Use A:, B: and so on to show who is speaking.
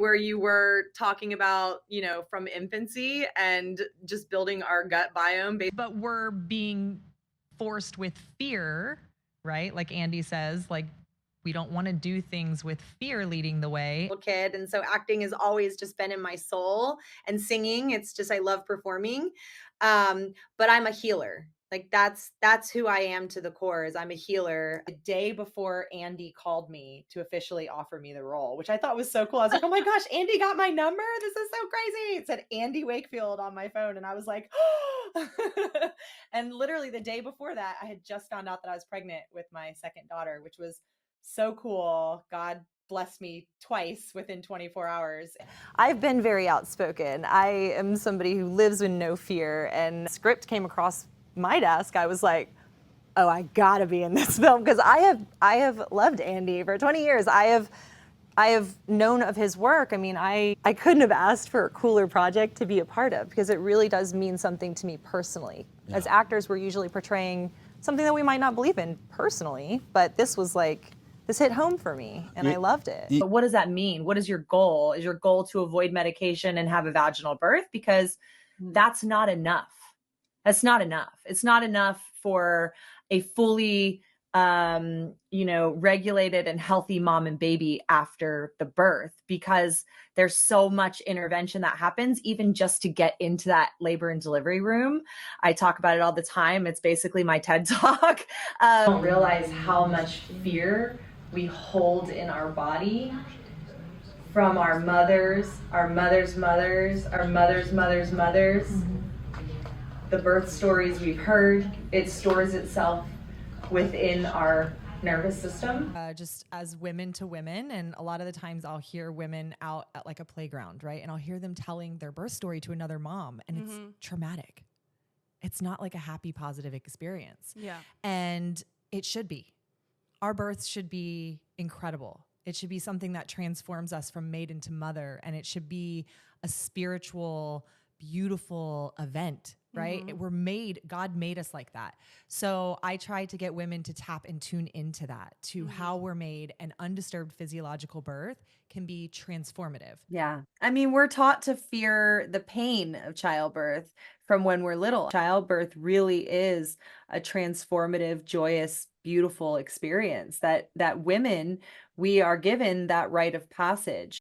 A: where you were talking about, from infancy and just building our gut biome.
B: But we're being forced with fear, right? Like Andy says, like we don't want to do things with fear leading the way.
A: Kid, and so acting has always just been in my soul, and singing, it's just I love performing. But I'm a healer. Like that's who I am to the core, is I'm a healer. The day before Andy called me to officially offer me the role, which I thought was so cool. I was like, oh my gosh, Andy got my number. This is so crazy. It said Andy Wakefield on my phone, and I was like, oh. And literally the day before that, I had just found out that I was pregnant with my second daughter, which was so cool. God blessed me twice within 24 hours. I've been very outspoken. I am somebody who lives with no fear, and the script came across my desk. I was like, oh, I gotta be in this film, because I have loved Andy for 20 years. I have known of his work. I mean, I couldn't have asked for a cooler project to be a part of, because it really does mean something to me personally. Yeah. As actors, we're usually portraying something that we might not believe in personally, but this hit home for me, and I loved it. But what does that mean? What is your goal? Is your goal to avoid medication and have a vaginal birth? Because that's not enough. That's not enough. It's not enough for a fully, regulated and healthy mom and baby after the birth, because there's so much intervention that happens even just to get into that labor and delivery room. I talk about it all the time. It's basically my TED talk. I don't realize how much fear we hold in our body from our mothers, our mothers' mothers, our mothers' mothers' mothers. The birth stories we've heard, it stores itself within our nervous system.
B: Just as women to women, and a lot of the times I'll hear women out at like a playground, right? And I'll hear them telling their birth story to another mom, and it's traumatic. It's not like a happy, positive experience.
C: Yeah.
B: And it should be. Our births should be incredible. It should be something that transforms us from maiden to mother, and it should be a spiritual, beautiful event, right? God made us like that. So I try to get women to tap and tune into that, to how we're made, and undisturbed physiological birth can be transformative.
A: Yeah. I mean, we're taught to fear the pain of childbirth from when we're little. Childbirth really is a transformative, joyous, beautiful experience that women, we are given that rite of passage.